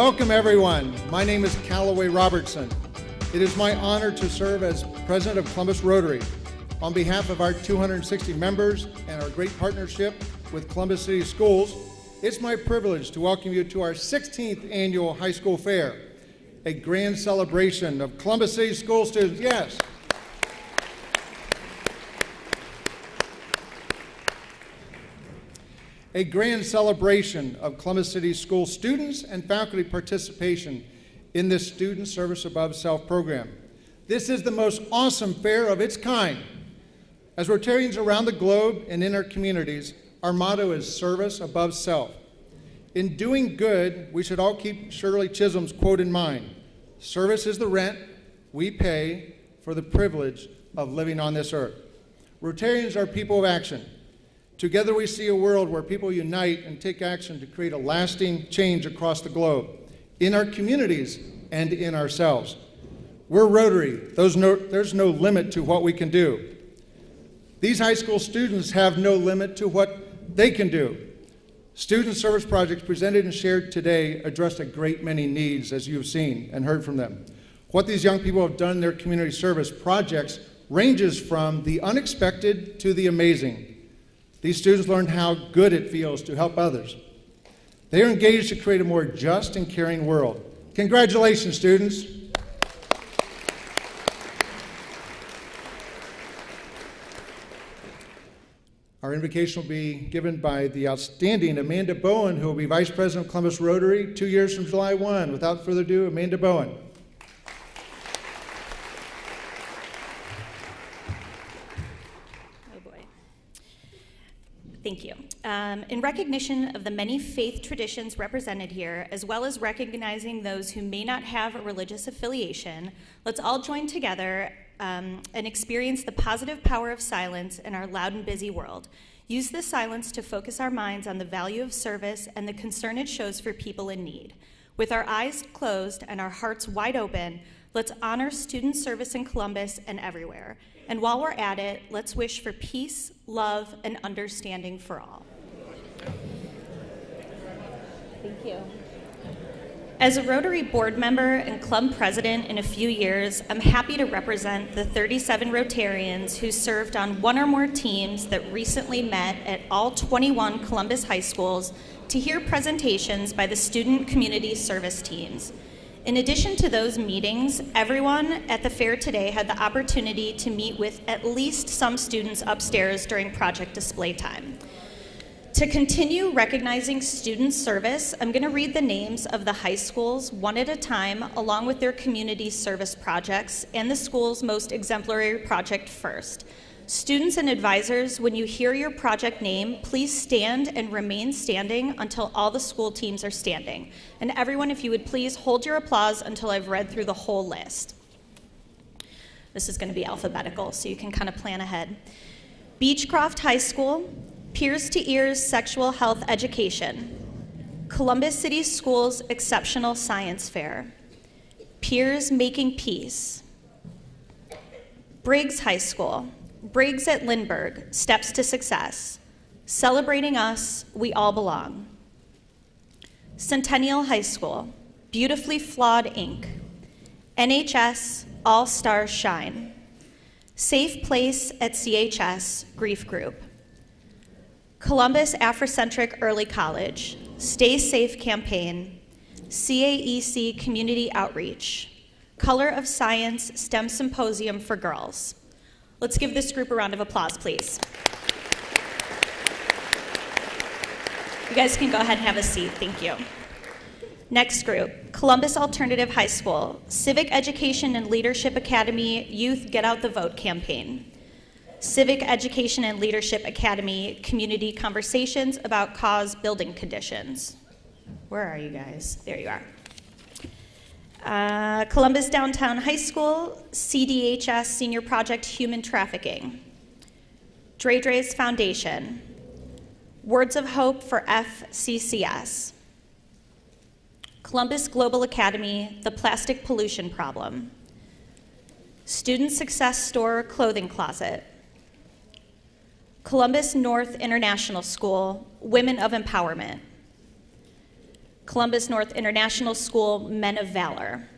Welcome, everyone. My name is Callaway Robertson. It is my honor to serve as president of Columbus Rotary. On behalf of our 260 members and our great partnership with Columbus City Schools, it's my privilege to welcome you to our 16th annual high school fair, a grand celebration of Columbus City School students. Yes. A grand celebration of Columbus City School students and faculty participation in this Student Service Above Self program. This is the most awesome fair of its kind. As Rotarians around the globe and in our communities, our motto is service above self. In doing good, we should all keep Shirley Chisholm's quote in mind: service is the rent we pay for the privilege of living on this earth. Rotarians are people of action. Together we see a world where people unite and take action to create a lasting change across the globe, in our communities and in ourselves. We're Rotary. There's no limit to what we can do. These high school students have no limit to what they can do. Student service projects presented and shared today address a great many needs, as you've seen and heard from them. What these young people have done in their community service projects ranges from the unexpected to the amazing. These students learned how good it feels to help others. They are engaged to create a more just and caring world. Congratulations, students. Our invocation will be given by the outstanding Amanda Bowen, who will be Vice President of Columbus Rotary 2 years from July 1. Without further ado, Amanda Bowen. Thank you. In recognition of the many faith traditions represented here, as well as recognizing those who may not have a religious affiliation, let's all join together and experience the positive power of silence in our loud and busy world. Use this silence to focus our minds on the value of service and the concern it shows for people in need. With our eyes closed and our hearts wide open, let's honor student service in Columbus and everywhere. And while we're at it, let's wish for peace, love, and understanding for all. Thank you. As a Rotary board member and club president in a few years, I'm happy to represent the 37 Rotarians who served on one or more teams that recently met at all 21 Columbus high schools to hear presentations by the student community service teams. In addition to those meetings, everyone at the fair today had the opportunity to meet with at least some students upstairs during project display time. To continue recognizing student service, I'm going to read the names of the high schools one at a time, along with their community service projects and the school's most exemplary project first. Students and advisors, when you hear your project name, please stand and remain standing until all the school teams are standing. And everyone, if you would please hold your applause until I've read through the whole list. This is going to be alphabetical, so you can kind of plan ahead. Beechcroft High School, Peers to Ears Sexual Health Education, Columbus City Schools Exceptional Science Fair, Peers Making Peace, Briggs High School, Briggs at Lindbergh, Steps to Success, Celebrating Us, We All Belong. Centennial High School, Beautifully Flawed Inc., NHS, All Stars Shine, Safe Place at CHS, Grief Group. Columbus Afrocentric Early College, Stay Safe Campaign, CAEC Community Outreach, Color of Science STEM Symposium for Girls. Let's give this group a round of applause, please. You guys can go ahead and have a seat, thank you. Next group, Columbus Alternative High School, Civic Education and Leadership Academy Youth Get Out the Vote campaign. Civic Education and Leadership Academy Community Conversations About Cause Building Conditions. Where are you guys? There you are. Columbus Downtown High School, CDHS Senior Project Human Trafficking. Dre Dre's Foundation. Words of Hope for FCCS. Columbus Global Academy, The Plastic Pollution Problem. Student Success Store Clothing Closet. Columbus North International School, Women of Empowerment. Columbus North International School Men of Valor,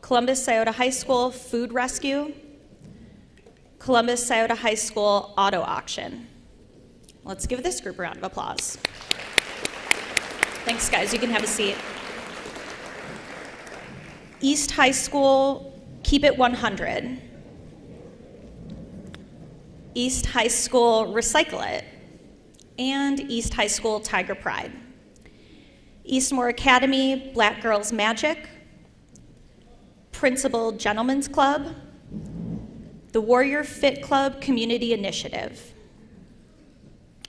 Columbus Scioto High School Food Rescue, Columbus Scioto High School Auto Auction. Let's give this group a round of applause. Thanks, guys. You can have a seat. East High School Keep It 100. East High School Recycle It. And East High School Tiger Pride. Eastmore Academy Black Girls Magic. Principal Gentlemen's Club. The Warrior Fit Club Community Initiative.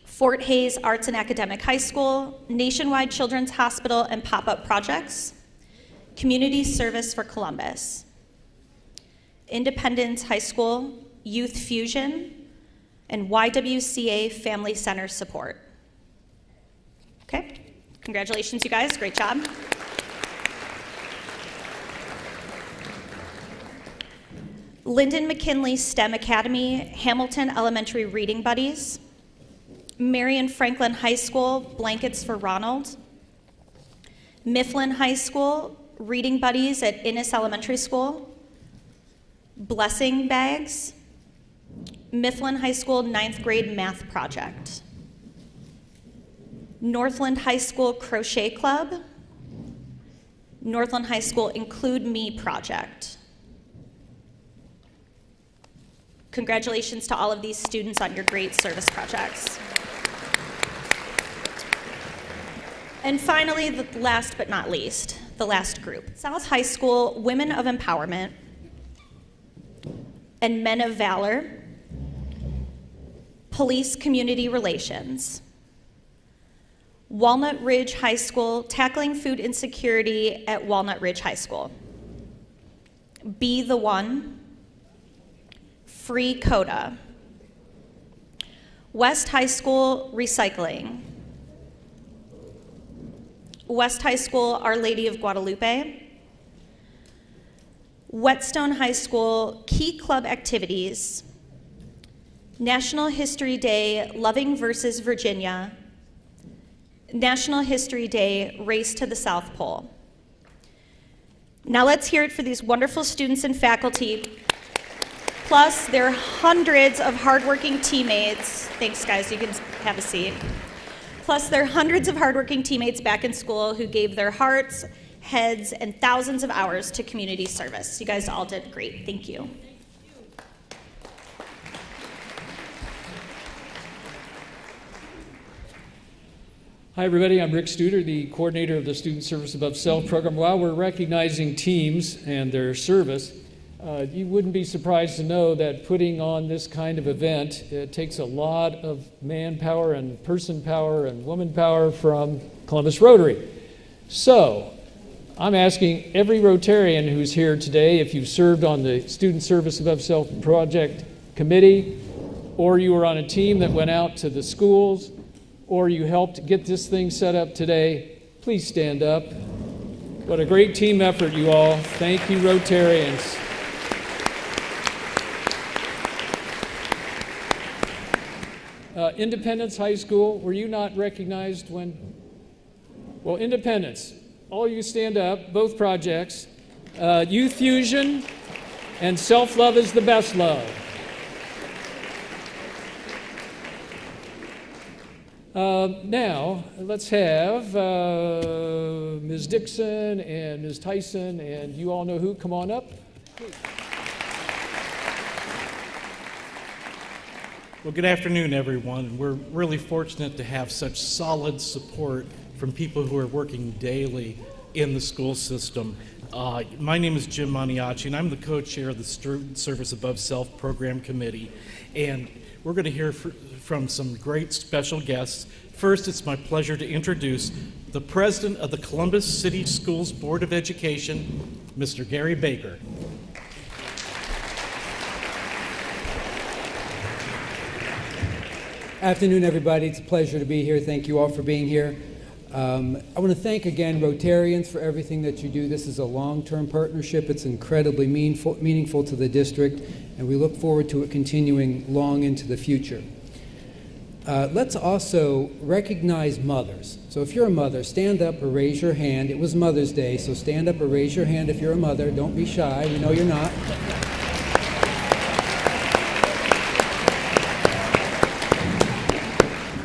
Fort Hays Arts and Academic High School, Nationwide Children's Hospital and Pop-Up Projects, Community Service for Columbus, Independence High School, Youth Fusion, and YWCA Family Center Support. Okay, congratulations, you guys, great job. Lyndon McKinley STEM Academy, Hamilton Elementary Reading Buddies, Marion Franklin High School, Blankets for Ronald, Mifflin High School, Reading Buddies at Innis Elementary School, Blessing Bags, Mifflin High School 9th grade math project, Northland High School Crochet Club, Northland High School Include Me project. Congratulations to all of these students on your great service projects. And finally, the last but not least, the last group, South High School Women of Empowerment and Men of Valor, Police Community Relations, Walnut Ridge High School Tackling Food Insecurity at Walnut Ridge High School, Be the One, Free Coda, West High School Recycling, West High School Our Lady of Guadalupe, Whetstone High School Key Club Activities, National History Day Loving versus Virginia, National History Day Race to the South Pole. Now let's hear it for these wonderful students and faculty, plus their hundreds of hardworking teammates. Thanks, guys, you can have a seat. Plus their hundreds of hardworking teammates back in school who gave their hearts, heads, and thousands of hours to community service. You guys all did great. Thank you. Hi, everybody. I'm Rick Suitor, the coordinator of the Student Service Above Self program. While we're recognizing teams and their service, you wouldn't be surprised to know that putting on this kind of event, it takes a lot of manpower and person power and woman power from Columbus Rotary. So I'm asking every Rotarian who's here today, if you've served on the Student Service Above Self Project Committee, or you were on a team that went out to the schools, or you helped get this thing set up today, please stand up. What a great team effort, you all. Thank you, Rotarians. Independence High School, were you not recognized when? Well, Independence, all you stand up, both projects. Youth Fusion and Self-Love is the Best Love. Now, let's have Ms. Dixon and Ms. Tyson, and you all know who, come on up. Please. Well, good afternoon, everyone. We're really fortunate to have such solid support from people who are working daily in the school system. My name is Jim Maniaci, and I'm the co-chair of the Student Service Above Self Program Committee. And we're going to hear from some great special guests. First, it's my pleasure to introduce the president of the Columbus City Schools Board of Education, Mr. Gary Baker. Afternoon, everybody. It's a pleasure to be here. Thank you all for being here. I want to thank again Rotarians for everything that you do. This is a long-term partnership. It's incredibly meaningful to the district, and we look forward to it continuing long into the future. let's also recognize mothers. So if you're a mother, stand up or raise your hand. It was Mother's Day, so stand up or raise your hand if you're a mother. Don't be shy. We know you're not.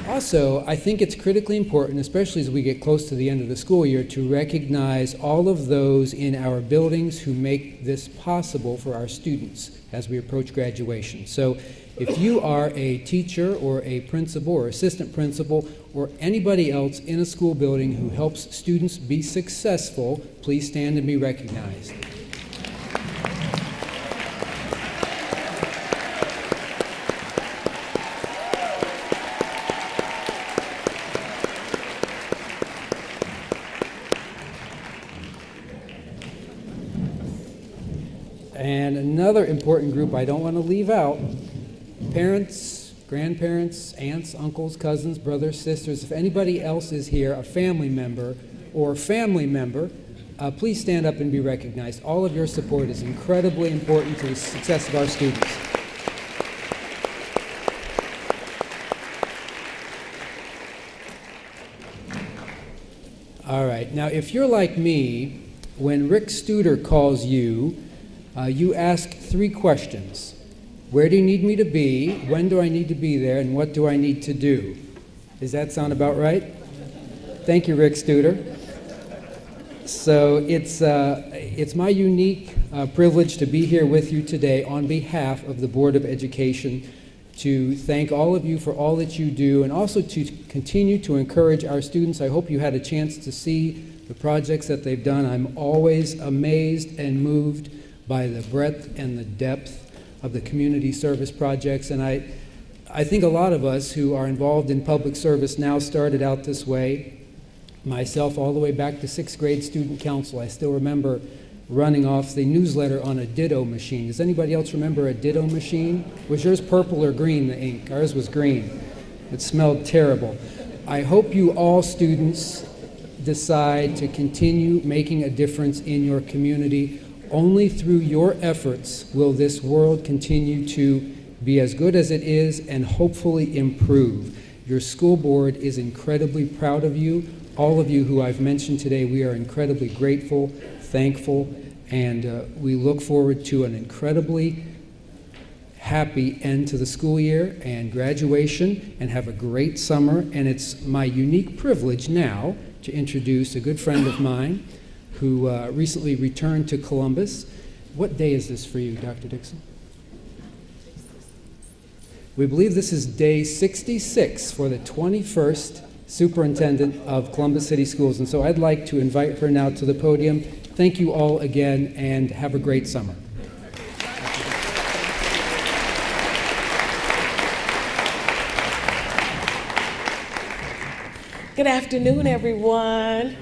Also, I think it's critically important, especially as we get close to the end of the school year, to recognize all of those in our buildings who make this possible for our students as we approach graduation. So if you are a teacher or a principal or assistant principal or anybody else in a school building who helps students be successful, please stand and be recognized. And another important group I don't want to leave out, parents, grandparents, aunts, uncles, cousins, brothers, sisters. If anybody else is here, a family member, please stand up and be recognized. All of your support is incredibly important to the success of our students. All right, now if you're like me, when Rick Suitor calls you, you ask 3 questions. Where do you need me to be? When do I need to be there? And what do I need to do? Does that sound about right? Thank you, Rick Suitor. So it's my unique privilege to be here with you today on behalf of the Board of Education to thank all of you for all that you do and also to continue to encourage our students. I hope you had a chance to see the projects that they've done. I'm always amazed and moved by the breadth and the depth of the community service projects. And I think a lot of us who are involved in public service now started out this way. Myself, all the way back to 6th grade student council, I still remember running off the newsletter on a ditto machine. Does anybody else remember a ditto machine? Was yours purple or green, the ink? Ours was green. It smelled terrible. I hope you all students decide to continue making a difference in your community. Only through your efforts will this world continue to be as good as it is and hopefully improve. Your school board is incredibly proud of you. All of you who I've mentioned today, we are incredibly grateful, thankful, and we look forward to an incredibly happy end to the school year and graduation, and have a great summer. And it's my unique privilege now to introduce a good friend of mine who recently returned to Columbus. What day is this for you, Dr. Dixon? We believe this is day 66 for the 21st Superintendent of Columbus City Schools. And so I'd like to invite her now to the podium. Thank you all again, and have a great summer. Good afternoon, everyone.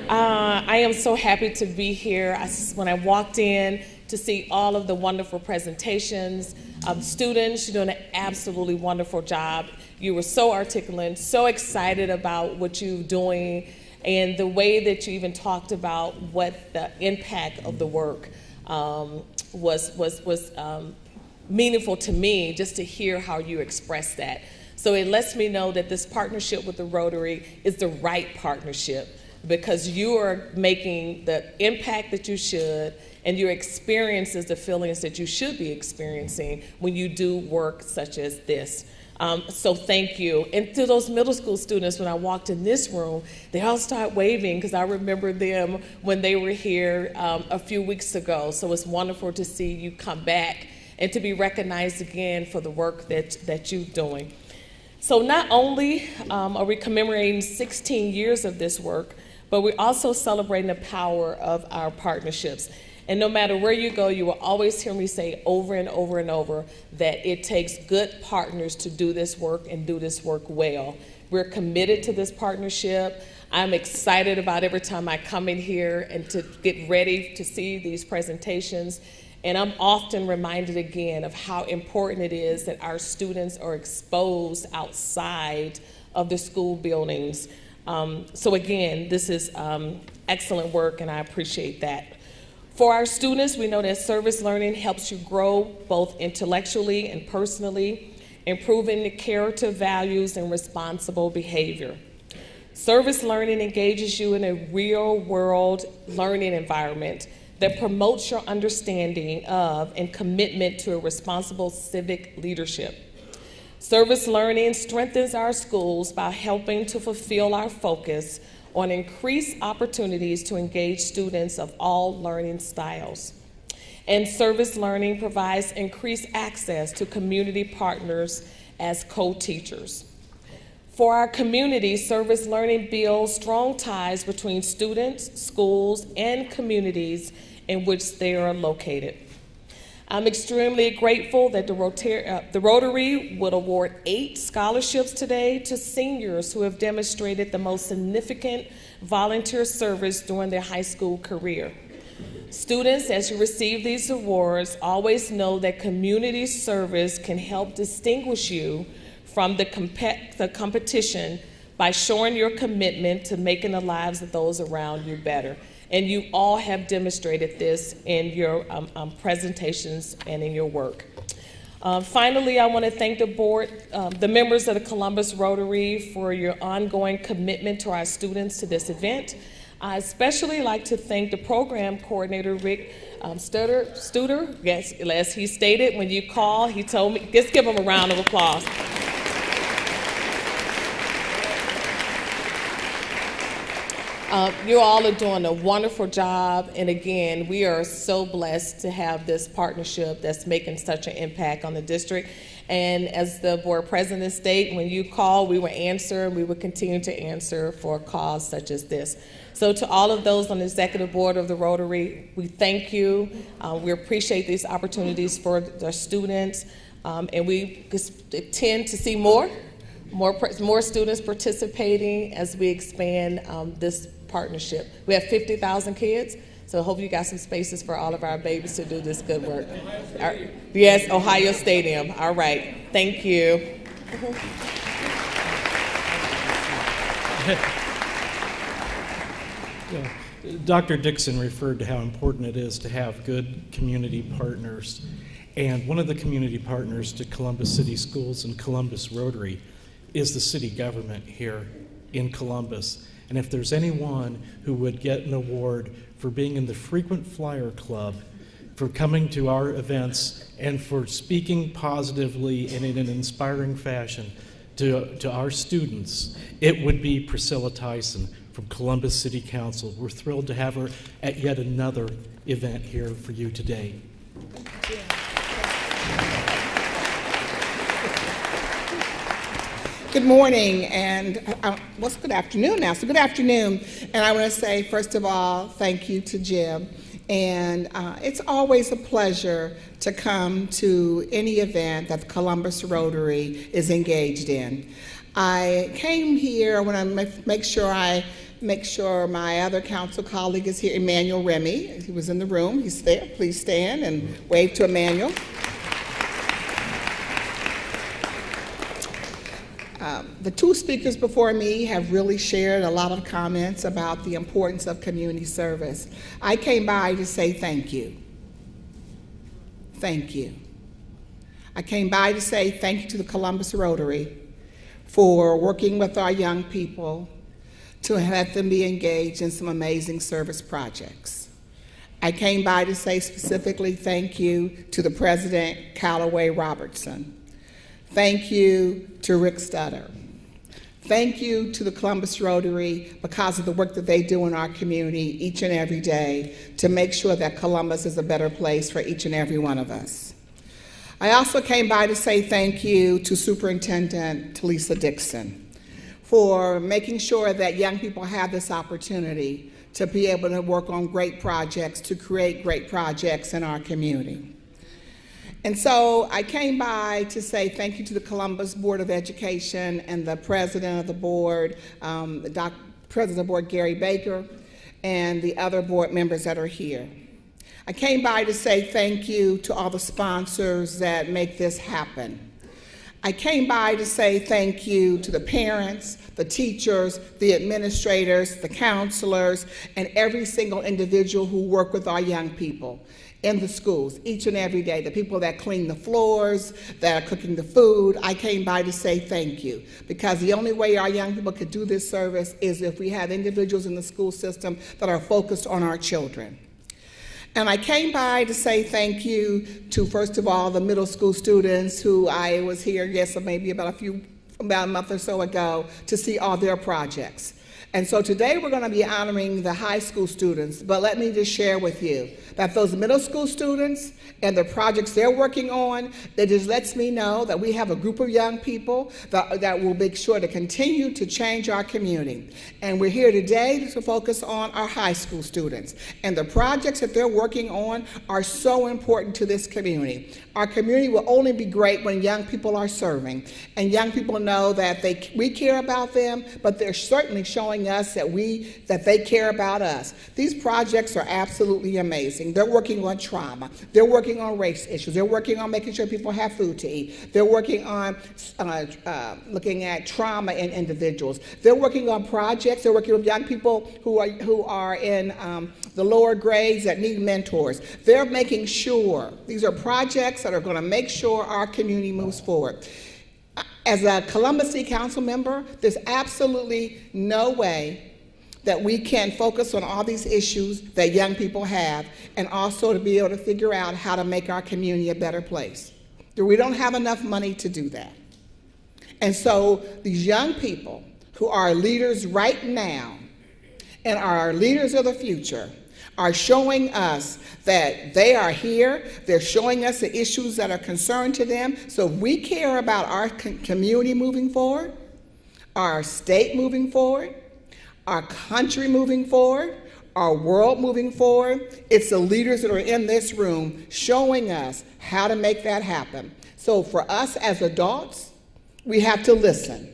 I am so happy to be here. When I walked in to see all of the wonderful presentations, students, you're doing an absolutely wonderful job. You were so articulate, so excited about what you're doing, and the way that you even talked about what the impact of the work was meaningful to me, just to hear how you expressed that. So it lets me know that this partnership with the Rotary is the right partnership, because you are making the impact that you should, and your experiences, the feelings that you should be experiencing when you do work such as this. So thank you. And to those middle school students, when I walked in this room, they all start waving, because I remember them when they were here a few weeks ago. So it's wonderful to see you come back and to be recognized again for the work that you're doing. So not only are we commemorating 16 years of this work, but we're also celebrating the power of our partnerships. And no matter where you go, you will always hear me say over and over and over that it takes good partners to do this work and do this work well. We're committed to this partnership. I'm excited about every time I come in here and to get ready to see these presentations. And I'm often reminded again of how important it is that our students are exposed outside of the school buildings. So again, this is excellent work, and I appreciate that. For our students, we know that service learning helps you grow both intellectually and personally. improving the character, values, and responsible behavior. Service learning engages you in a real-world learning environment that promotes your understanding of and commitment to a responsible civic leadership. Service learning strengthens our schools by helping to fulfill our focus on increased opportunities to engage students of all learning styles. And service learning provides increased access to community partners as co-teachers. For our community, service learning builds strong ties between students, schools, and communities in which they are located. I'm extremely grateful that the Rotary would award 8 scholarships today to seniors who have demonstrated the most significant volunteer service during their high school career. Students, as you receive these awards, always know that community service can help distinguish you from the competition by showing your commitment to making the lives of those around you better. And you all have demonstrated this in your presentations and in your work. Finally, I want to thank the board, the members of the Columbus Rotary for your ongoing commitment to our students to this event. I especially like to thank the program coordinator, Rick Suitor. Yes, as he stated, when you call, he told me, just give him a round of applause. You all are doing a wonderful job, and again, we are so blessed to have this partnership that's making such an impact on the district. And as the board president stated, when you call, we will answer, and we will continue to answer for a cause such as this. So to all of those on the executive board of the Rotary, we thank you. We appreciate these opportunities for the students, and we tend to see more students participating as we expand this partnership. We have 50,000 kids, so I hope you got some spaces for all of our babies to do this good work. Yes, Ohio Stadium. All right. Thank you. Dr. Dixon referred to how important it is to have good community partners. And one of the community partners to Columbus City Schools and Columbus Rotary is the city government here in Columbus. And if there's anyone who would get an award for being in the Frequent Flyer Club, for coming to our events, and for speaking positively and in an inspiring fashion to our students, it would be Priscilla Tyson from Columbus City Council. We're thrilled to have her at yet another event here for you today. Good morning, and what's good afternoon now? So good afternoon, and I want to say, first of all, thank you to Jim. And it's always a pleasure to come to any event that the Columbus Rotary is engaged in. I came here, I want to make sure my other council colleague is here, Emmanuel Remy. He was in the room. He's there. Please stand and wave to Emmanuel. The 2 speakers before me have really shared a lot of comments about the importance of community service. I came by to say thank you. Thank you. I came by to say thank you to the Columbus Rotary for working with our young people to let them be engaged in some amazing service projects. I came by to say specifically thank you to the President, Callaway Robertson. Thank you to Rick Suitor. Thank you to the Columbus Rotary because of the work that they do in our community each and every day to make sure that Columbus is a better place for each and every one of us. I also came by to say thank you to Superintendent Talisa Dixon for making sure that young people have this opportunity to be able to work on great projects, to create great projects in our community. And so I came by to say thank you to the Columbus Board of Education and the president of the board, President of the board, Gary Baker, and the other board members that are here. I came by to say thank you to all the sponsors that make this happen. I came by to say thank you to the parents, the teachers, the administrators, the counselors, and every single individual who work with our young people in the schools each and every day, the people that clean the floors, that are cooking the food. I came by to say thank you, because the only way our young people could do this service is if we have individuals in the school system that are focused on our children. And I came by to say thank you to, first of all, the middle school students who I was here, maybe about a month or so ago, to see all their projects. And so today we're going to be honoring the high school students, but let me just share with you that those middle school students and the projects they're working on, that just lets me know that we have a group of young people that will make sure to continue to change our community. And we're here today to focus on our high school students. And the projects that they're working on are so important to this community. Our community will only be great when young people are serving, and young people know that we care about them, but they're certainly showing us that they care about us. These projects are absolutely amazing. They're working on trauma. They're working on race issues. They're working on making sure people have food to eat. They're working on looking at trauma in individuals. They're working on projects. They're working with young people who are in the lower grades that need mentors. They're making sure, these are projects that are going to make sure our community moves forward. As a Columbus City Council member, there's absolutely no way that we can focus on all these issues that young people have and also to be able to figure out how to make our community a better place. We don't have enough money to do that. And so these young people who are leaders right now and are our leaders of the future are showing us that they are here. They're showing us the issues that are concerned to them. So we care about our community moving forward, our state moving forward, our country moving forward, our world moving forward. It's the leaders that are in this room showing us how to make that happen. So for us as adults, we have to listen.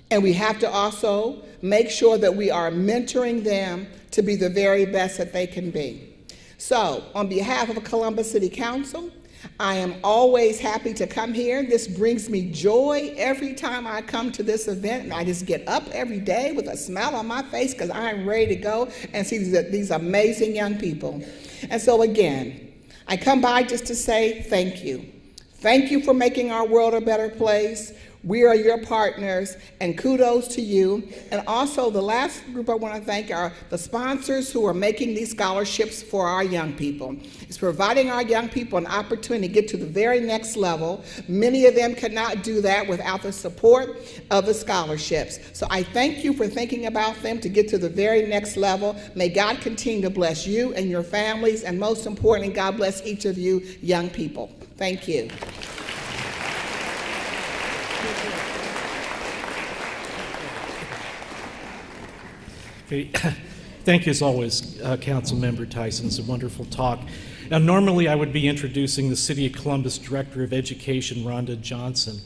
And we have to also make sure that we are mentoring them to be the very best that they can be. So, on behalf of Columbus City Council, I am always happy to come here. This brings me joy every time I come to this event, and I just get up every day with a smile on my face because I'm ready to go and see these amazing young people. And so again, I come by just to say thank you. Thank you for making our world a better place. We are your partners, and kudos to you. And also, the last group I want to thank are the sponsors who are making these scholarships for our young people. It's providing our young people an opportunity to get to the very next level. Many of them could not do that without the support of the scholarships. So I thank you for thinking about them to get to the very next level. May God continue to bless you and your families, and most importantly, God bless each of you young people. Thank you. Thank you as always, Councilmember Tyson. It's a wonderful talk. Now, normally I would be introducing the City of Columbus Director of Education, Rhonda Johnson,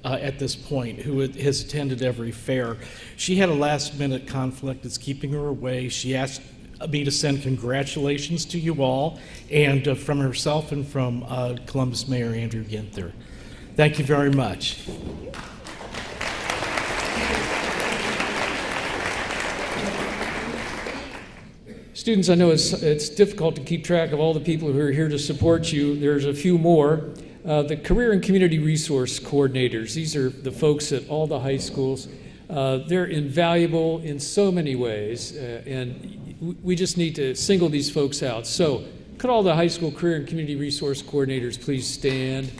at this point, who has attended every fair. She had a last-minute conflict that's keeping her away. She asked me to send congratulations to you all, and from herself and from Columbus Mayor Andrew Ginther. Thank you very much. Students, I know it's difficult to keep track of all the people who are here to support you. There's a few more. The Career and Community Resource Coordinators, these are the folks at all the high schools. They're invaluable in so many ways, and we just need to single these folks out. So, could all the high school Career and Community Resource Coordinators please stand?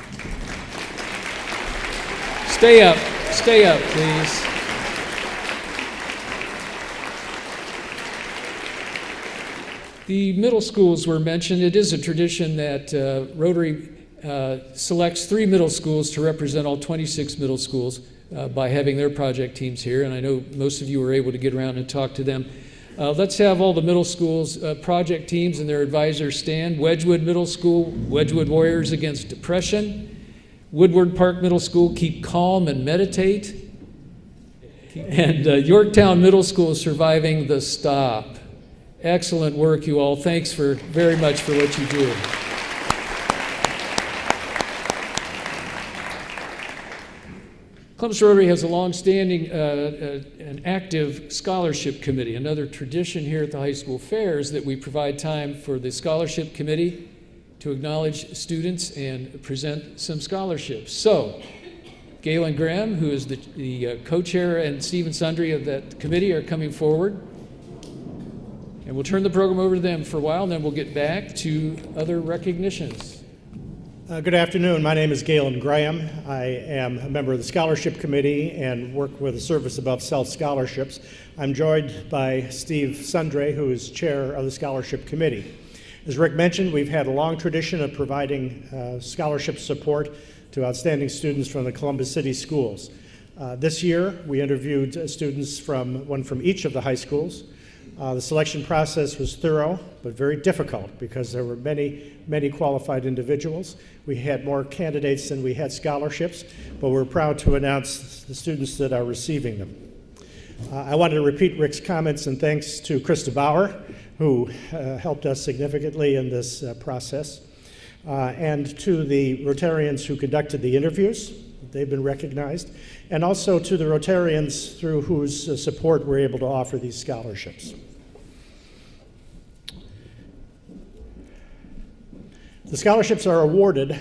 Stay up, please. The middle schools were mentioned. It is a tradition that Rotary selects 3 middle schools to represent all 26 middle schools by having their project teams here, and I know most of you were able to get around and talk to them. Let's have all the middle schools project teams and their advisors stand. Wedgwood Middle School, Wedgwood Warriors Against Depression. Woodward Park Middle School, Keep Calm and Meditate. And Yorktown Middle School, Surviving the Stop. Excellent work, you all. Thanks very much for what you do. Columbus Rotary has a long-standing and active scholarship committee. Another tradition here at the high school fair is that we provide time for the scholarship committee to acknowledge students and present some scholarships. So, Galen Graham, who is the co-chair, and Stephen Sundry of that committee are coming forward. And we'll turn the program over to them for a while, and then we'll get back to other recognitions. Good afternoon. My name is Galen Graham. I am a member of the Scholarship Committee and work with the Service Above Self Scholarships. I'm joined by Steve Sundre, who is chair of the Scholarship Committee. As Rick mentioned, we've had a long tradition of providing scholarship support to outstanding students from the Columbus City schools. This year, we interviewed students one from each of the high schools. The selection process was thorough, but very difficult because there were many qualified individuals. We had more candidates than we had scholarships, but we're proud to announce the students that are receiving them. I wanted to repeat Rick's comments and thanks to Krista Bauer, who helped us significantly in this process, and to the Rotarians who conducted the interviews. They've been recognized, and also to the Rotarians through whose support we're able to offer these scholarships. The scholarships are awarded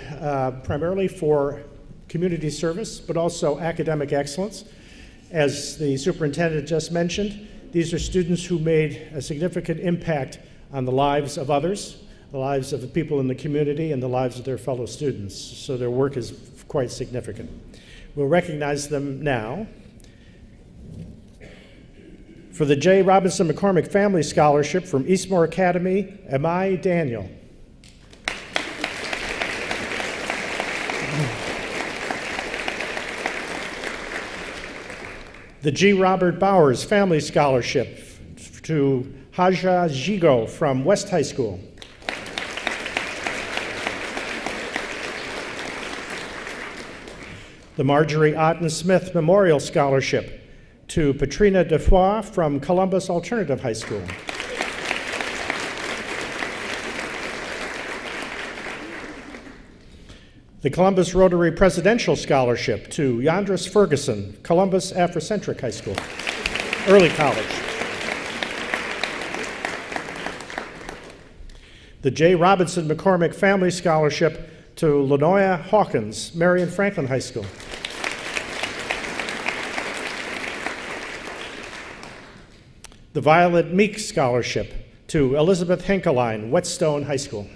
primarily for community service, but also academic excellence. As the superintendent just mentioned, these are students who made a significant impact on the lives of others, the lives of the people in the community, and the lives of their fellow students. So their work is quite significant. We'll recognize them now. For the J. Robinson McCormick Family Scholarship from Eastmore Academy, Amai Daniel. The G. Robert Bowers Family Scholarship to Haja Jigo from West High School. The Marjorie Otten Smith Memorial Scholarship to Patrina Defoe from Columbus Alternative High School. The Columbus Rotary Presidential Scholarship to Yandris Ferguson, Columbus Afrocentric High School, early college. The J. Robinson McCormick Family Scholarship to Lenoya Hawkins, Marion Franklin High School. The Violet Meek Scholarship to Elizabeth Henkeline, Whetstone High School.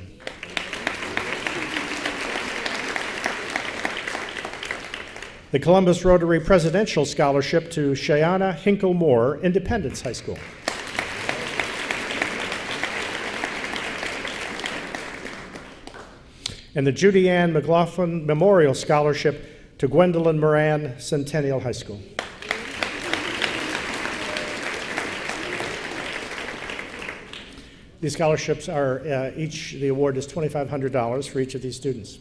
The Columbus Rotary Presidential Scholarship to Shayana Hinkle Moore, Independence High School. And the Judy Ann McLaughlin Memorial Scholarship to Gwendolyn Moran, Centennial High School. These scholarships are the award is $2,500 for each of these students.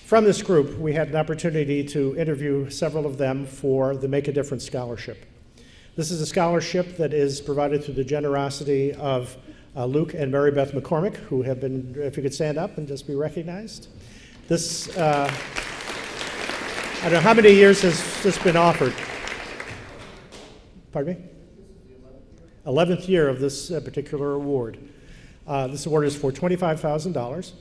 From this group, we had an opportunity to interview several of them for the Make a Difference Scholarship. This is a scholarship that is provided through the generosity of Luke and Mary Beth McCormick, who have been, if you could stand up and just be recognized. This, I don't know, how many years has this been offered? Pardon me? 11th year of this particular award. This award is for $25,000.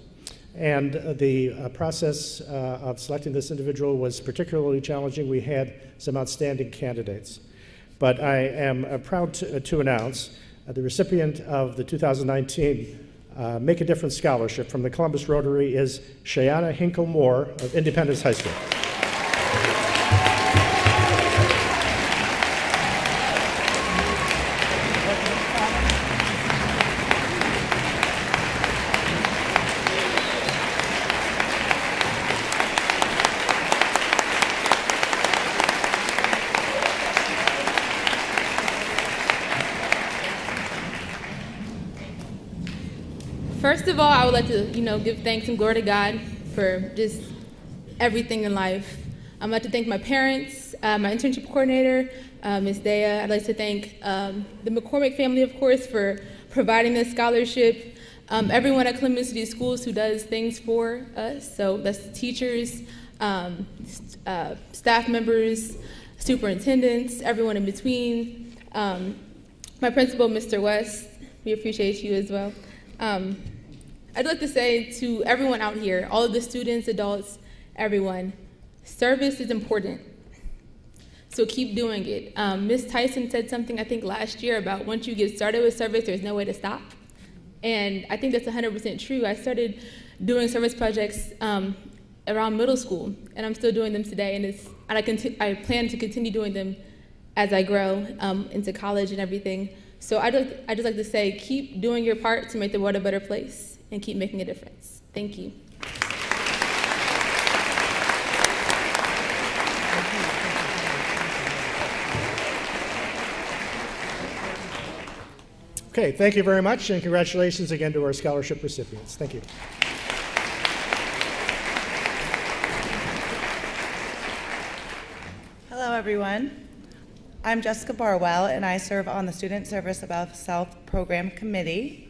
And the process of selecting this individual was particularly challenging. We had some outstanding candidates. But I am proud to announce the recipient of the 2019 Make a Difference Scholarship from the Columbus Rotary is Shayana Hinkle Moore of Independence High School. First of all, I would like to, give thanks and glory to God for just everything in life. I'd like to thank my parents, my internship coordinator, Ms. Dea. I'd like to thank the McCormick family, of course, for providing this scholarship. Everyone at Columbus City Schools who does things for us, so that's teachers, staff members, superintendents, everyone in between, my principal, Mr. West, we appreciate you as well. I'd like to say to everyone out here, all of the students, adults, everyone, service is important. So keep doing it. Ms. Tyson said something, I think, last year about once you get started with service, there's no way to stop. And I think that's 100% true. I started doing service projects around middle school, and I'm still doing them today, and I plan to continue doing them as I grow into college and everything. So I'd just like to say, keep doing your part to make the world a better place and keep making a difference. Thank you. Okay, thank you very much, and congratulations again to our scholarship recipients. Thank you. Hello, everyone. I'm Jessica Barwell, and I serve on the Student Service Above Self Program Committee.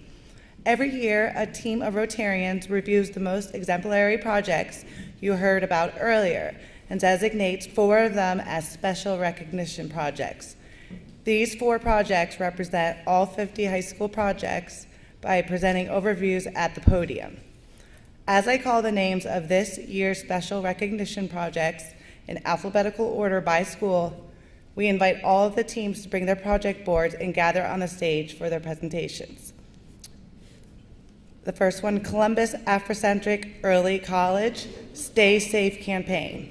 Every year, a team of Rotarians reviews the most exemplary projects you heard about earlier and designates 4 of them as special recognition projects. These 4 projects represent all 50 high school projects by presenting overviews at the podium. As I call the names of this year's special recognition projects in alphabetical order by school, we invite all of the teams to bring their project boards and gather on the stage for their presentations. The first one, Columbus Afrocentric Early College Stay Safe Campaign.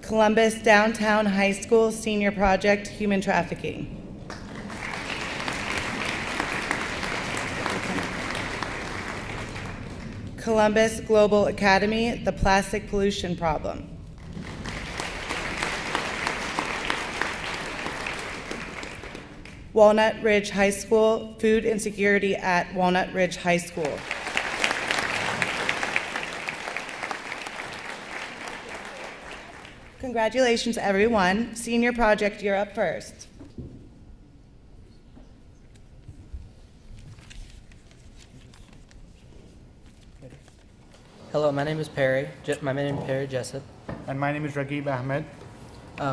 Columbus Downtown High School Senior Project Human Trafficking. Columbus Global Academy, The Plastic Pollution Problem. Walnut Ridge High School, Food Insecurity at Walnut Ridge High School. Congratulations, everyone. Senior project, you're up first. Hello, my name is Perry. My name is Perry Jessup. And my name is Ragib Ahmed.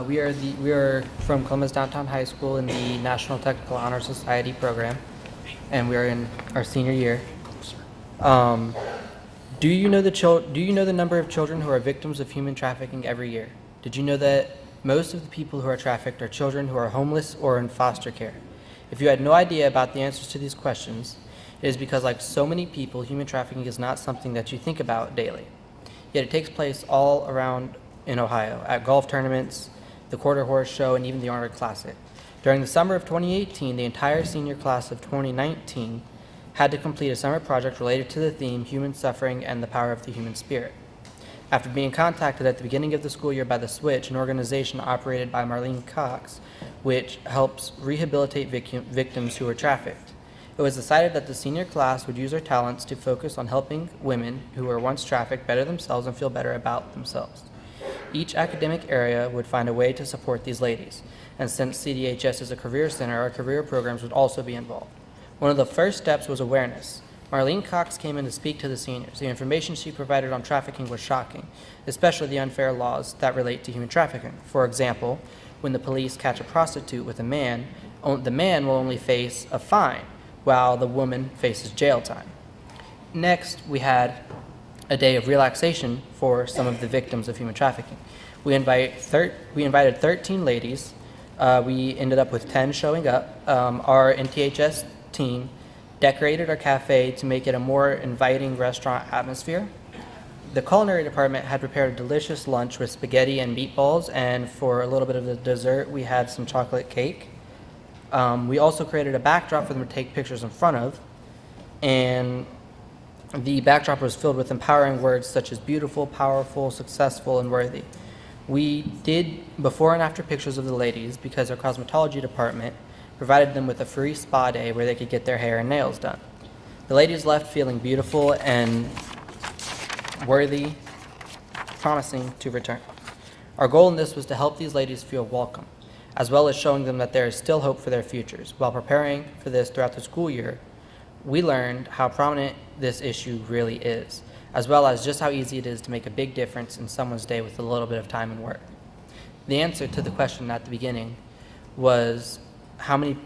We are from Columbus Downtown High School in the National Technical Honor Society program, and we are in our senior year. Do you know the number of children who are victims of human trafficking every year? Did you know that most of the people who are trafficked are children who are homeless or in foster care? If you had no idea about the answers to these questions, it is because, like so many people, human trafficking is not something that you think about daily. Yet it takes place all around in Ohio, at golf tournaments, the Quarter Horse Show, and even the Arnold Classic. During the summer of 2018, the entire senior class of 2019 had to complete a summer project related to the theme Human Suffering and the Power of the Human Spirit. After being contacted at the beginning of the school year by The Switch, an organization operated by Marlene Cox, which helps rehabilitate victims who are trafficked, it was decided that the senior class would use their talents to focus on helping women who were once trafficked better themselves and feel better about themselves. Each academic area would find a way to support these ladies, and since CDHS is a career center, our career programs would also be involved. One of the first steps was awareness. Marlene Cox came in to speak to the seniors. The information she provided on trafficking was shocking, especially the unfair laws that relate to human trafficking. For example, when the police catch a prostitute with a man, the man will only face a fine, while the woman faces jail time. Next, we had a day of relaxation for some of the victims of human trafficking. We invited 13 ladies. We ended up with 10 showing up. Our NTHS team decorated our cafe to make it a more inviting restaurant atmosphere. The culinary department had prepared a delicious lunch with spaghetti and meatballs, and for a little bit of the dessert, we had some chocolate cake. We also created a backdrop for them to take pictures in front of, and the backdrop was filled with empowering words such as beautiful, powerful, successful, and worthy. We did before and after pictures of the ladies because our cosmetology department provided them with a free spa day where they could get their hair and nails done. The ladies left feeling beautiful and worthy, promising to return. Our goal in this was to help these ladies feel welcome, as well as showing them that there is still hope for their futures. While preparing for this throughout the school year, we learned how prominent this issue really is, as well as just how easy it is to make a big difference in someone's day with a little bit of time and work. The answer to the question at the beginning was how many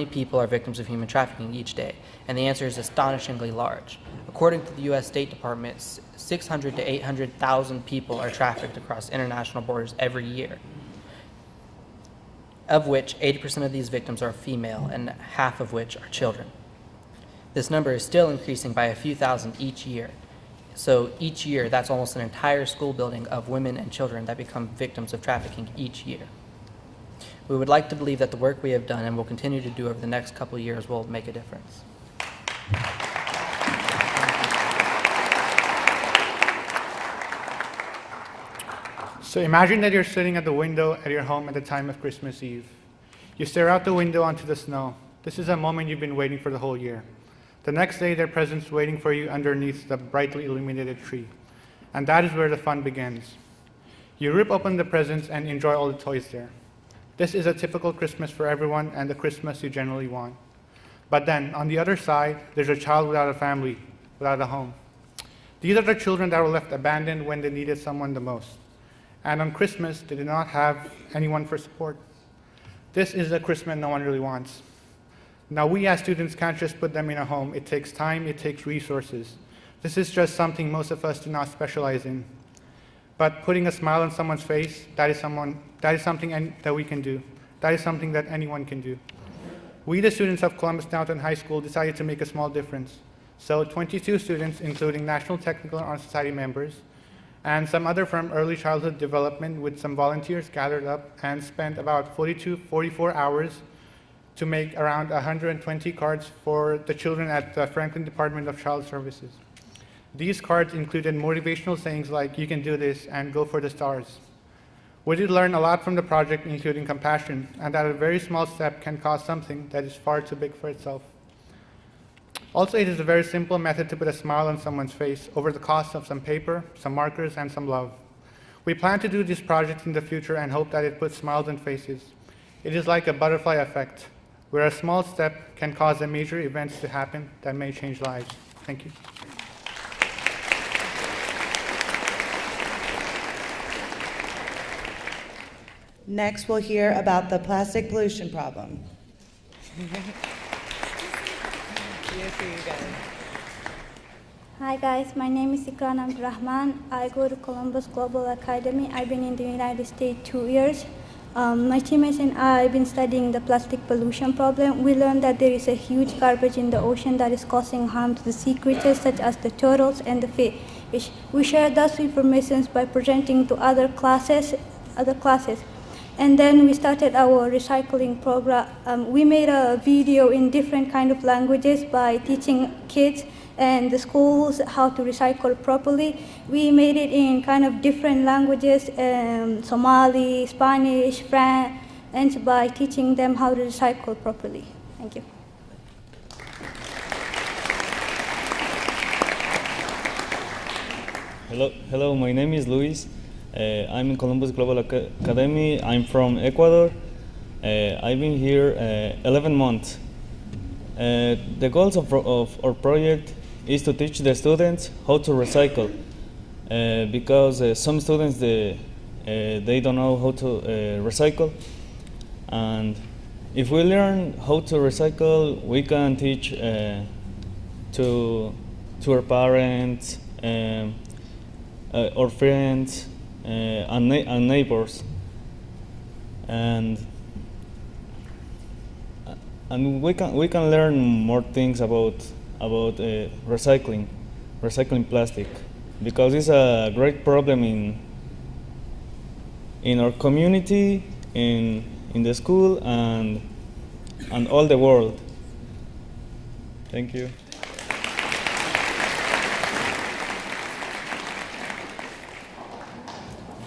people are victims of human trafficking each day, and the answer is astonishingly large. According to the U.S. State Department, 600 to 800,000 people are trafficked across international borders every year, of which 80% of these victims are female and half of which are children. This number is still increasing by a few thousand each year. So each year, that's almost an entire school building of women and children that become victims of trafficking each year. We would like to believe that the work we have done and will continue to do over the next couple of years will make a difference. So imagine that you're sitting at the window at your home at the time of Christmas Eve. You stare out the window onto the snow. This is a moment you've been waiting for the whole year. The next day, there are presents waiting for you underneath the brightly illuminated tree. And that is where the fun begins. You rip open the presents and enjoy all the toys there. This is a typical Christmas for everyone and the Christmas you generally want. But then, on the other side, there's a child without a family, without a home. These are the children that were left abandoned when they needed someone the most. And on Christmas, they did not have anyone for support. This is a Christmas no one really wants. Now, we as students can't just put them in a home. It takes time, it takes resources. This is just something most of us do not specialize in. But putting a smile on someone's face, that is something that we can do. That is something that anyone can do. We, the students of Columbus Downtown High School, decided to make a small difference. So 22 students, including National Technical and Honor Society members, and some other from early childhood development with some volunteers gathered up and spent about 44 hours to make around 120 cards for the children at the Franklin Department of Child Services. These cards included motivational sayings like, "You can do this," and "Go for the stars." We did learn a lot from the project, including compassion, and that a very small step can cause something that is far too big for itself. Also, it is a very simple method to put a smile on someone's face over the cost of some paper, some markers, and some love. We plan to do this project in the future and hope that it puts smiles on faces. It is like a butterfly effect, where a small step can cause a major events to happen that may change lives. Thank you. Next, we'll hear about the plastic pollution problem. Hi guys, my name is Ikran Abdurrahman. I go to Columbus Global Academy. I've been in the United States 2 years. My teammates and I have been studying the plastic pollution problem. We learned that there is a huge garbage in the ocean that is causing harm to the sea creatures such as the turtles and the fish. We share those information by presenting to other classes. And then we started our recycling program. We made a video in different kind of languages by teaching kids and the schools how to recycle properly. We made it in kind of different languages, Somali, Spanish, French, and by teaching them how to recycle properly. Thank you. Hello, my name is Luis. I'm in Columbus Global Academy. I'm from Ecuador. I've been here 11 months. The goals of our project is to teach the students how to recycle, because some students they don't know how to recycle, and if we learn how to recycle, we can teach to our parents, our friends, and neighbors, and we can learn more things about recycling plastic, because it's a great problem in our community, in the school, and all the world. Thank you.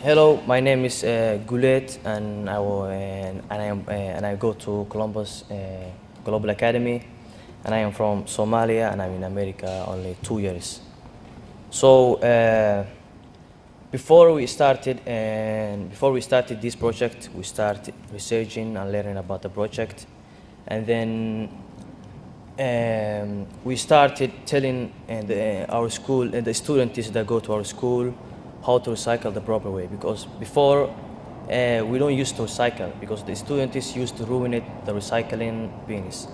Hello, my name is Goulet, and I go to Columbus Global Academy, and I am from Somalia, and I'm in America only 2 years. So before we started this project, we started researching and learning about the project, and then we started telling our school and the students that go to our school how to recycle the proper way, because before we don't used to recycle because the students used to ruin it, the recycling bins,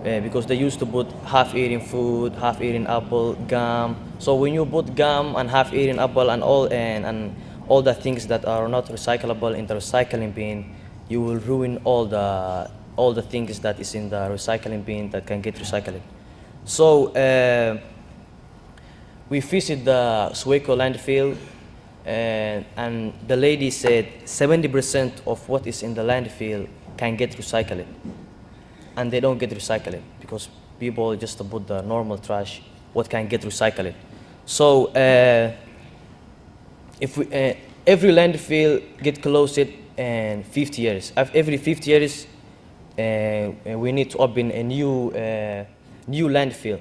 because they used to put half-eaten food, half-eaten apple, gum. So when you put gum and half-eaten apple and all the things that are not recyclable in the recycling bin, you will ruin all the things that is in the recycling bin that can get recycled. So we visited the Suitor landfill, and the lady said 70% of what is in the landfill can get recycled, and they don't get recycled because people just put the normal trash what can get recycled. So if we, every landfill get closed in 50 years. Every 50 years, we need to open a new landfill.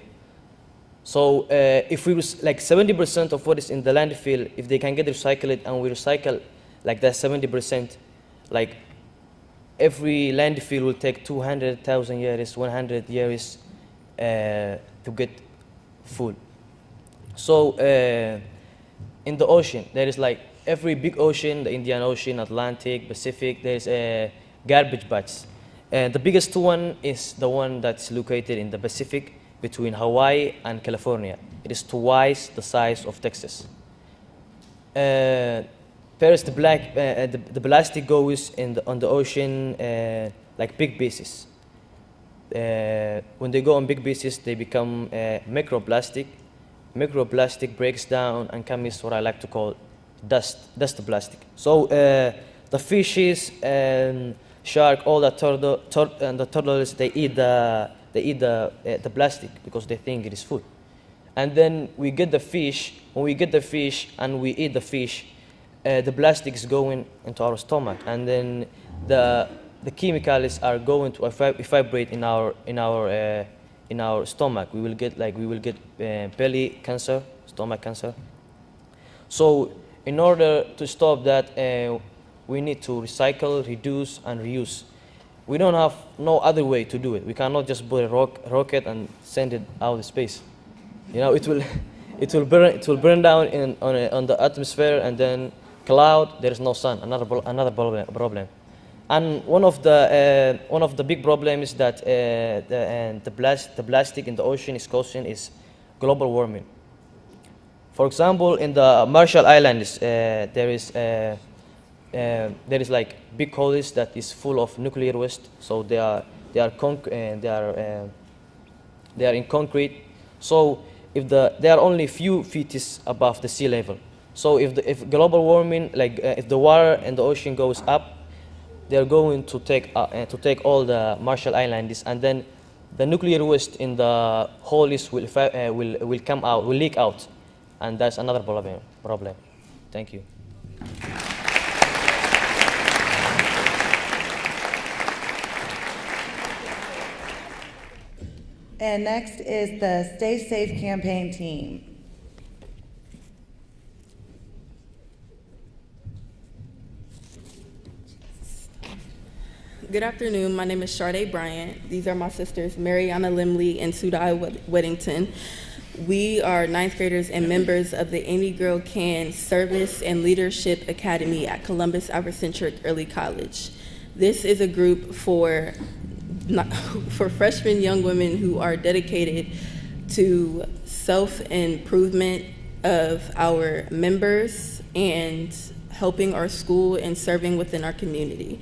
So if we like 70% of what is in the landfill, if they can get recycled and we recycle like that 70%, like every landfill will take 200,000 years, 100 years to get full. So in the ocean, there is like every big ocean, the Indian Ocean, Atlantic, Pacific, there is a garbage patch. The biggest one is the one that's located in the Pacific between Hawaii and California. It is twice the size of Texas. First, the plastic goes on the ocean like big pieces. When they go on big pieces, they become microplastic. Microplastic breaks down and comes what I like to call dust plastic. So the fishes and shark, all the turtles, they eat the plastic because they think it is food. And then we get the fish. When we get the fish and we eat the fish, the plastic is going into our stomach, and then the chemicals are going to evaporate in our stomach. We will get belly cancer, stomach cancer. So in order to stop that, we need to recycle, reduce, and reuse. We don't have no other way to do it. We cannot just put a rocket and send it out of space. You know, it will burn down on the atmosphere, and then cloud. There is no sun. Another problem. And one of the big problems is that the plastic in the ocean is causing is global warming. For example, in the Marshall Islands, there is like big holes that is full of nuclear waste. So they are in concrete. So if they are only few feet above the sea level. So if global warming, like if the water in the ocean goes up, they are going to take all the Marshall Islands, and then the nuclear waste in the holes will come out, will leak out, and that's another problem. Thank you. And next is the Stay Safe campaign team. Good afternoon. My name is Sharday Bryant. These are my sisters, Mariana Limley and Sudai Weddington. We are ninth graders and members of the Any Girl Can Service and Leadership Academy at Columbus Afrocentric Early College. This is a group for freshman young women who are dedicated to self-improvement of our members and helping our school and serving within our community.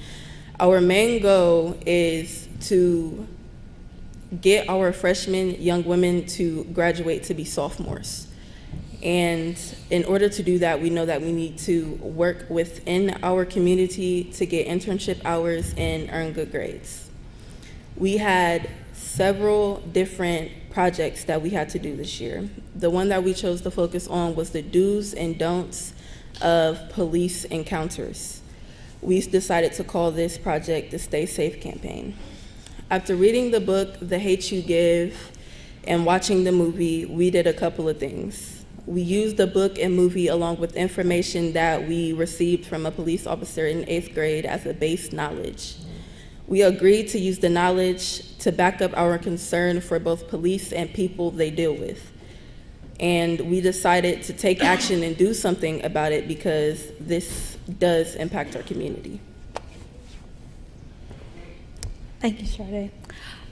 Our main goal is to get our freshman young women to graduate to be sophomores. And in order to do that, we know that we need to work within our community to get internship hours and earn good grades. We had several different projects that we had to do this year. The one that we chose to focus on was the do's and don'ts of police encounters. We decided to call this project the Stay Safe campaign. After reading the book, The Hate You Give, and watching the movie, we did a couple of things. We used the book and movie along with information that we received from a police officer in 8th grade as a base knowledge. We agreed to use the knowledge to back up our concern for both police and people they deal with. And we decided to take action and do something about it because this does impact our community. Thank you, Shirley.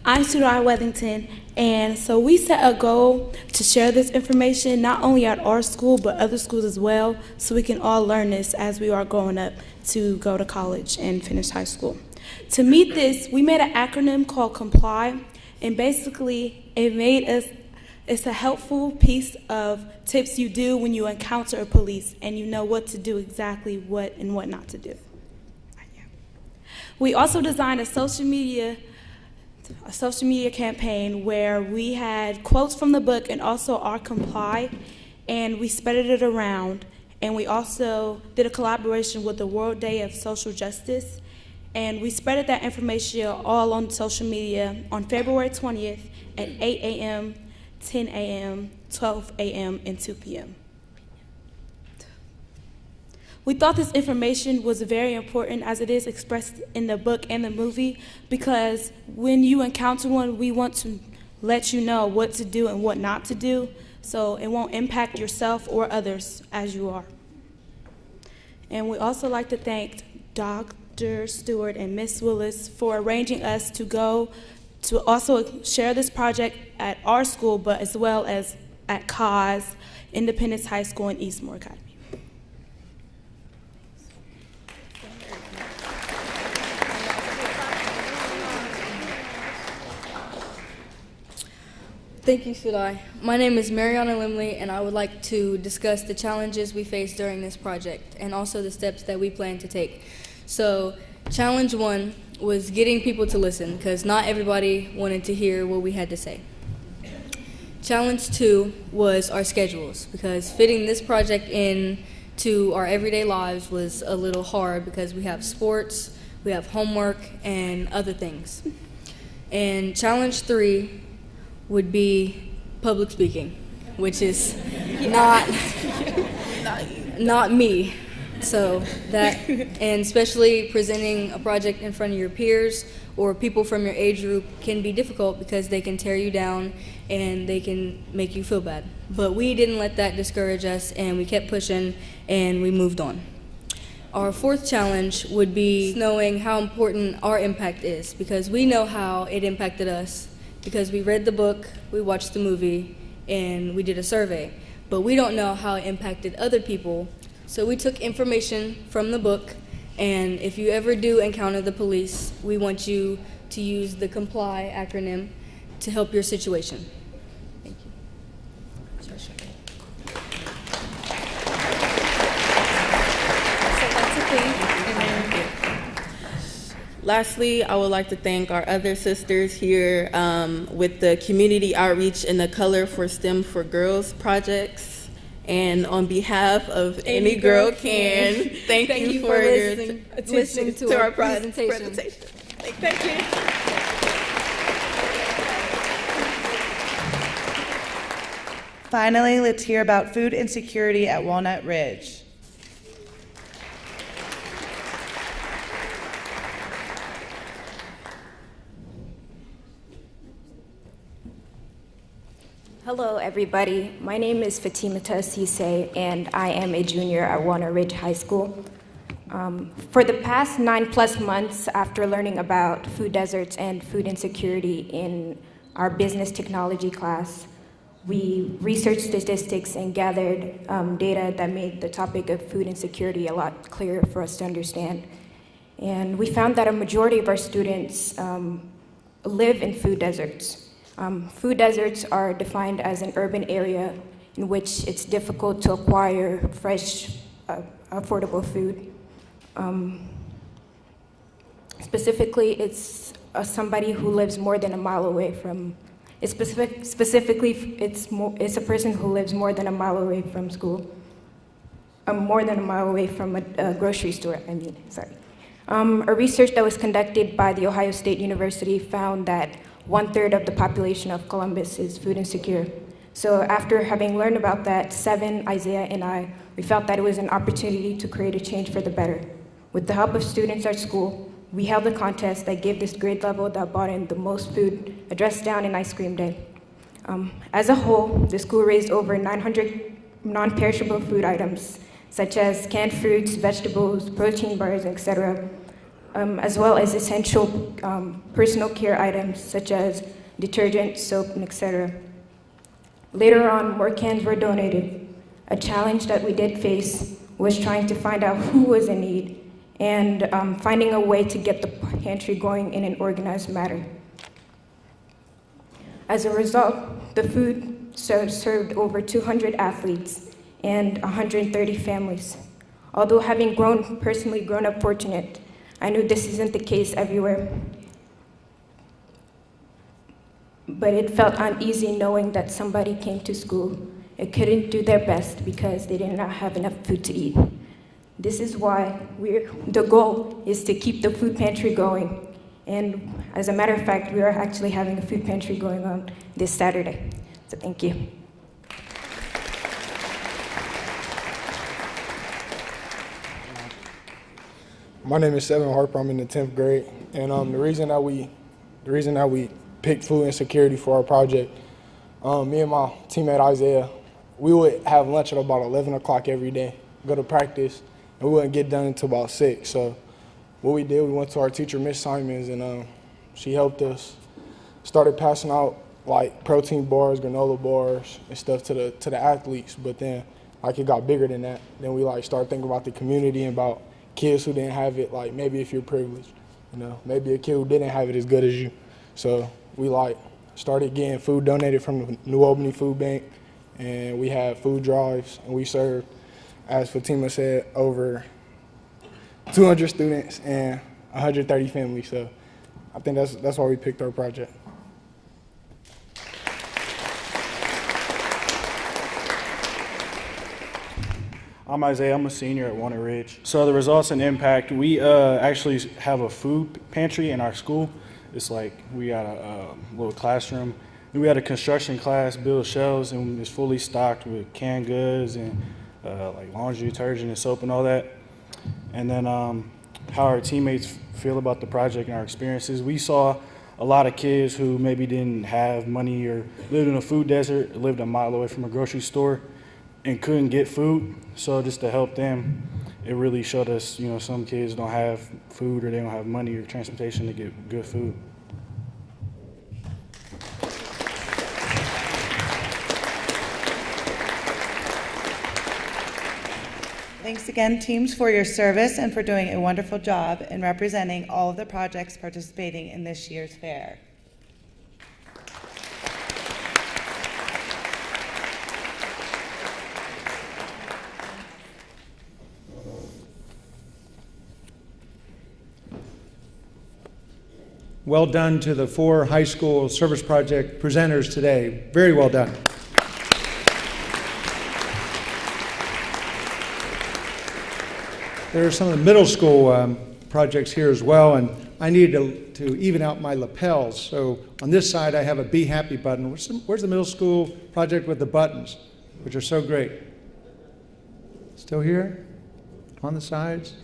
I'm Suitor Wethington, and so we set a goal to share this information not only at our school but other schools as well, so we can all learn this as we are growing up to go to college and finish high school. To meet this, we made an acronym called COMPLY, and basically it's a helpful piece of tips you do when you encounter a police and you know what to do exactly, what and what not to do. We also designed a social media campaign where we had quotes from the book and also our COMPLY, and we spread it around. And we also did a collaboration with the World Day of Social Justice, and we spread that information all on social media on February 20th at 8 a.m., 10 a.m., 12 a.m., and 2 p.m. We thought this information was very important as it is expressed in the book and the movie, because when you encounter one, we want to let you know what to do and what not to do, so it won't impact yourself or others as you are. And we also like to thank Dr. Stewart and Miss Willis for arranging us to go to also share this project at our school, but as well as at CAUSE, Independence High School and Eastmore Academy. Thank you, Shirley. My name is Mariana Limley, and I would like to discuss the challenges we faced during this project and also the steps that we plan to take. So, challenge 1 was getting people to listen, because not everybody wanted to hear what we had to say. Challenge 2 was our schedules, because fitting this project into our everyday lives was a little hard because we have sports, we have homework, and other things. And challenge 3 would be public speaking, which is not me. So that, and especially presenting a project in front of your peers or people from your age group can be difficult because they can tear you down and they can make you feel bad. But we didn't let that discourage us, and we kept pushing and we moved on. Our 4th challenge would be knowing how important our impact is, because we know how it impacted us because we read the book, we watched the movie, and we did a survey. But we don't know how it impacted other people. So we took information from the book, and if you ever do encounter the police, we want you to use the COMPLY acronym to help your situation. Thank you. Lastly, I would like to thank our other sisters here with the community outreach and the Color for STEM for Girls projects. And on behalf of Any Girl Can, thank you for listening to our presentation. Thank you. Finally, let's hear about food insecurity at Walnut Ridge. Hello, everybody. My name is Fatimata Sise, and I am a junior at Walnut Ridge High School. For the past 9+ months, after learning about food deserts and food insecurity in our business technology class, we researched statistics and gathered data that made the topic of food insecurity a lot clearer for us to understand. And we found that a majority of our students live in food deserts. Food deserts are defined as an urban area in which it's difficult to acquire fresh, affordable food. Specifically, it's somebody who lives more than a mile away from. It's a person who lives more than a mile away from school. More than a mile away from a grocery store. A research that was conducted by The Ohio State University found that 1/3 of the population of Columbus is food insecure. So after having learned about that, Seven, Isaiah, and we felt that it was an opportunity to create a change for the better. With the help of students at school, we held a contest that gave this grade level that brought in the most food a dress down and ice cream day. As a whole, the school raised over 900 non-perishable food items, such as canned fruits, vegetables, protein bars, etc., as well as essential personal care items, such as detergent, soap, and etc. Later on, more cans were donated. A challenge that we did face was trying to find out who was in need and finding a way to get the pantry going in an organized manner. As a result, the food served over 200 athletes and 130 families. Although having personally grown up fortunate, I knew this isn't the case everywhere. But it felt uneasy knowing that somebody came to school and couldn't do their best because they did not have enough food to eat. This is why the goal is to keep the food pantry going. And as a matter of fact, we are actually having a food pantry going on this Saturday. So thank you. My name is Seven Harper. I'm in the 10th grade, and the reason that we picked food insecurity for our project, me and my teammate Isaiah, we would have lunch at about 11 o'clock every day, go to practice, and we wouldn't get done until about 6. So what we did, we went to our teacher, Miss Simons, and she helped us, started passing out like protein bars, granola bars, and stuff to the athletes. But then, like, it got bigger than that. Then we started thinking about the community and about kids who didn't have it. Like, maybe if you're privileged, maybe a kid who didn't have it as good as you. So we started getting food donated from the New Albany Food Bank, and we had food drives, and we served, as Fatima said, over 200 students and 130 families. So I think that's why we picked our project. I'm Isaiah. I'm a senior at Walnut Ridge. So the results and impact, we actually have a food pantry in our school. It's like we got a little classroom. And we had a construction class build shelves, and it's fully stocked with canned goods and like laundry detergent and soap and all that. And then how our teammates feel about the project and our experiences. We saw a lot of kids who maybe didn't have money or lived in a food desert, lived a mile away from a grocery store, and couldn't get food. So just to help them, it really showed us, some kids don't have food or they don't have money or transportation to get good food. Thanks again, teams, for your service and for doing a wonderful job in representing all of the projects participating in this year's fair. Well done to the 4 high school service project presenters today. Very well done. There are some of the middle school projects here as well, and I needed to even out my lapels. So on this side, I have a Be Happy button. Where's the middle school project with the buttons, which are so great? Still here? On the sides?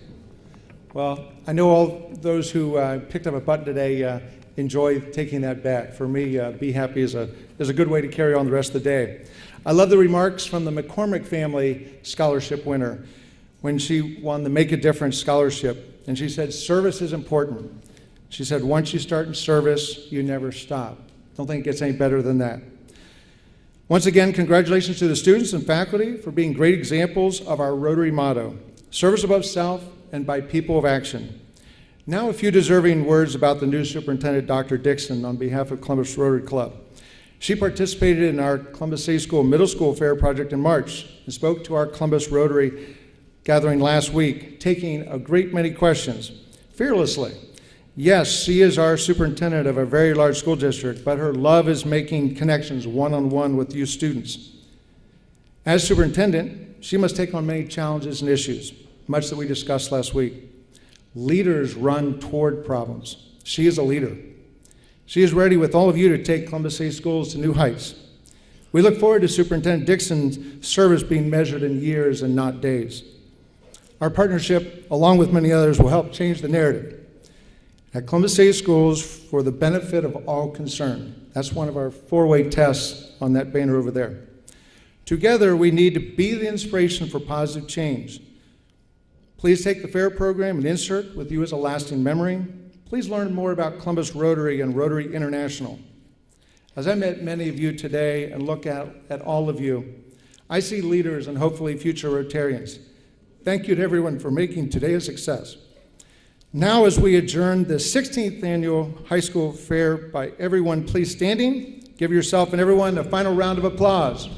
Well, I know all those who picked up a button today enjoy taking that back. For me, Be Happy is a good way to carry on the rest of the day. I love the remarks from the McCormick family scholarship winner when she won the Make a Difference scholarship. And she said, service is important. She said, once you start in service, you never stop. Don't think it gets any better than that. Once again, congratulations to the students and faculty for being great examples of our Rotary motto, service above self and by people of action. Now a few deserving words about the new superintendent, Dr. Dixon, on behalf of Columbus Rotary Club. She participated in our Columbus City School Middle School Fair project in March and spoke to our Columbus Rotary gathering last week, taking a great many questions, fearlessly. Yes, she is our superintendent of a very large school district, but her love is making connections one-on-one with you students. As superintendent, she must take on many challenges and issues, much that we discussed last week. Leaders run toward problems. She is a leader. She is ready with all of you to take Columbus City Schools to new heights. We look forward to Superintendent Dixon's service being measured in years and not days. Our partnership, along with many others, will help change the narrative. at Columbus City Schools for the benefit of all concerned. That's one of our 4-way tests on that banner over there. Together, we need to be the inspiration for positive change. Please take the FAIR program and insert with you as a lasting memory. Please learn more about Columbus Rotary and Rotary International. As I met many of you today and look at all of you, I see leaders and hopefully future Rotarians. Thank you to everyone for making today a success. Now, as we adjourn the 16th annual high school fair, by everyone please standing, give yourself and everyone a final round of applause.